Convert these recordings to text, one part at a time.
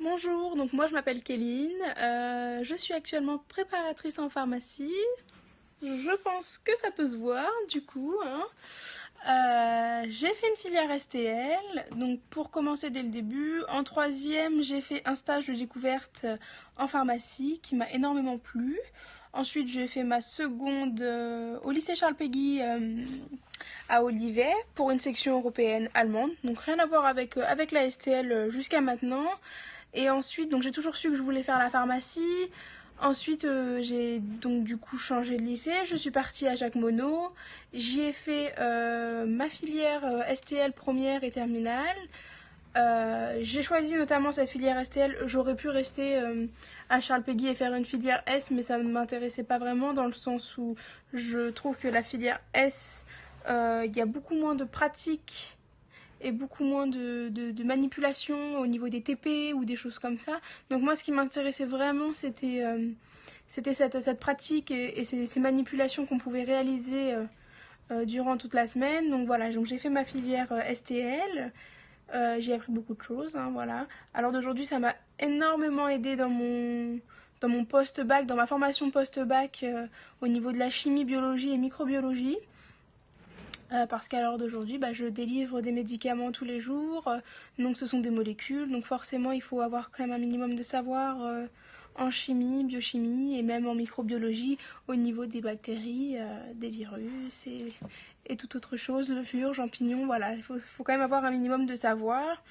Bonjour, donc moi je m'appelle Kéline, je suis actuellement préparatrice en pharmacie. Je pense que ça peut se voir du coup, hein. J'ai fait une filière STL, donc pour commencer dès le début, en troisième j'ai fait un stage de découverte en pharmacie qui m'a énormément plu. Ensuite j'ai fait ma seconde au lycée Charles Péguy à Olivet pour une section européenne allemande, donc rien à voir avec la STL jusqu'à maintenant. Et ensuite, donc j'ai toujours su que je voulais faire la pharmacie. Ensuite, j'ai donc du coup changé de lycée. Je suis partie à Jacques Monod. J'y ai fait ma filière STL première et terminale. J'ai choisi notamment cette filière STL. J'aurais pu rester à Charles Péguy et faire une filière S, mais ça ne m'intéressait pas vraiment dans le sens où je trouve que la filière S, il y a beaucoup moins de pratiques et beaucoup moins de manipulation au niveau des TP ou des choses comme ça. Donc moi, ce qui m'intéressait vraiment, c'était cette pratique et ces manipulations qu'on pouvait réaliser durant toute la semaine. Donc voilà, donc j'ai fait ma filière STL. J'ai appris beaucoup de choses, hein, voilà. Alors d'aujourd'hui, ça m'a énormément aidé dans mon post-bac, dans ma formation post-bac au niveau de la chimie, biologie et microbiologie. Parce qu'à l'heure d'aujourd'hui, je délivre des médicaments tous les jours, donc ce sont des molécules, donc forcément il faut avoir quand même un minimum de savoir en chimie, biochimie et même en microbiologie au niveau des bactéries, des virus et toute autre chose, levures, champignons, voilà, faut quand même avoir un minimum de savoir.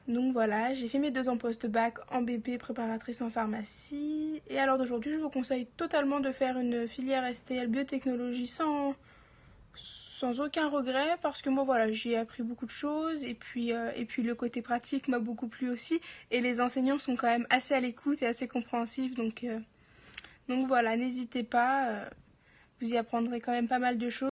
Donc voilà, j'ai fait mes 2 ans post-bac en BP, préparatrice en pharmacie, et à l'heure d'aujourd'hui je vous conseille totalement de faire une filière STL biotechnologie sans aucun regret parce que moi voilà j'y ai appris beaucoup de choses et puis le côté pratique m'a beaucoup plu aussi et les enseignants sont quand même assez à l'écoute et assez compréhensifs donc voilà n'hésitez pas, vous y apprendrez quand même pas mal de choses.